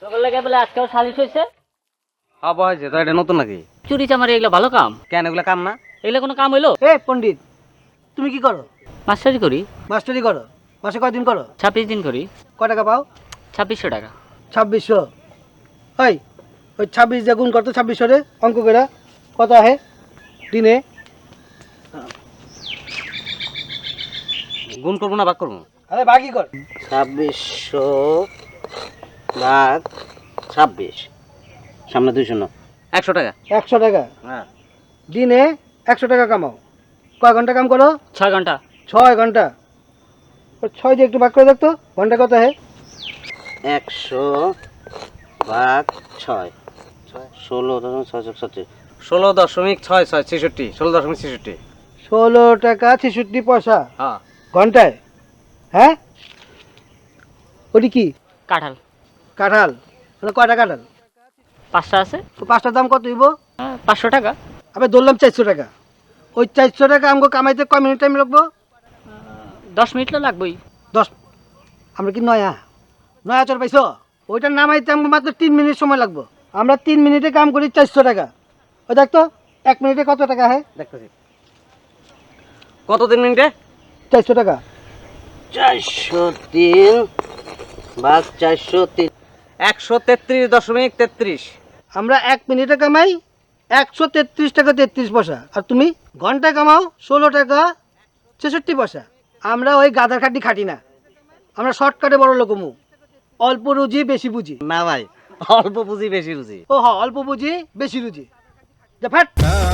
তোর লাগে বলে আজকেও সালিশ হয়েছে। হবা হয়েছে তো, এটা নতুন নাকি? চুরি চামারি এগুলো ভালো কাম? কেন এগুলা কাম না? এগুলো কোনো কাম হইলো? এ পণ্ডিত, তুমি কি করো? মাস্টারি করি। মাস্টারি করো? মাসে কয়দিন করো? 26 দিন করি। কয় টাকা পাও? 2600 টাকা। 2600। ওই ওই 26 দিয়ে গুণ করতো 2600 রে, অঙ্ক করে কত আহে দিনে? গুণ করবো না ভাগ করবো? আরে বাকি কর। 2600 ভাগ 26, সামনে 200 না, 100 টাকা। 100 টাকা হ্যাঁ। দিনে 100 টাকা কামাও। কয় ঘন্টা কাম করো? 6 ঘন্টা। 6 ঘন্টা। ওই 6 দিয়ে একটু ভাগ করে দেখতো, ঘন্টা কত আহে? 100 ভাগ 6, 16.66, 16.66, 16.66। 16 টাকা 66 পয়সা হ্যাঁ। ঘন্টায়। হ্যাঁ, ওটি কি? কাঁঠাল। কাঁঠাল? মানে কয়টা কাঁঠাল? 5টা আছে। তো 5টার দাম কত হইব? 500 টাকা। আমি ধরলাম 400 টাকা। ওই 400 টাকা আমাকে কামাইতে কয় মিনিট টাইম লাগবো? 10 মিনিট তো লাগবেই। 10। আমরা কি নয়া নয়া চর পাইছো? ওইটা নামাইতে আমাকে মাত্র 3 মিনিট সময় লাগবো। আমরা 3 মিনিটে কাম করি 400 টাকা। ওই দেখতো 1 মিনিটে কত টাকা হয়? দেখতেছি কত 3 মিনিটে? 400 টাকা। 403 ভাগ 403, 133.33। আমরা 1 মিনিটে কামাই 133 টাকা 33 পয়সা। আর তুমি ঘন্টায় কামাও 16 টাকা 66 পয়সা। আমরা ওই গাদার খাটি খাটি না, আমরা শর্টকাটে বড় লোক মু। অল্প রুজি বেশি বুঝি। না ভাই, অল্প পুঁজি বেশি রুজি। ও হ্যাঁ, অল্প বুঝি বেশি রুজি। যা ফ্যাট।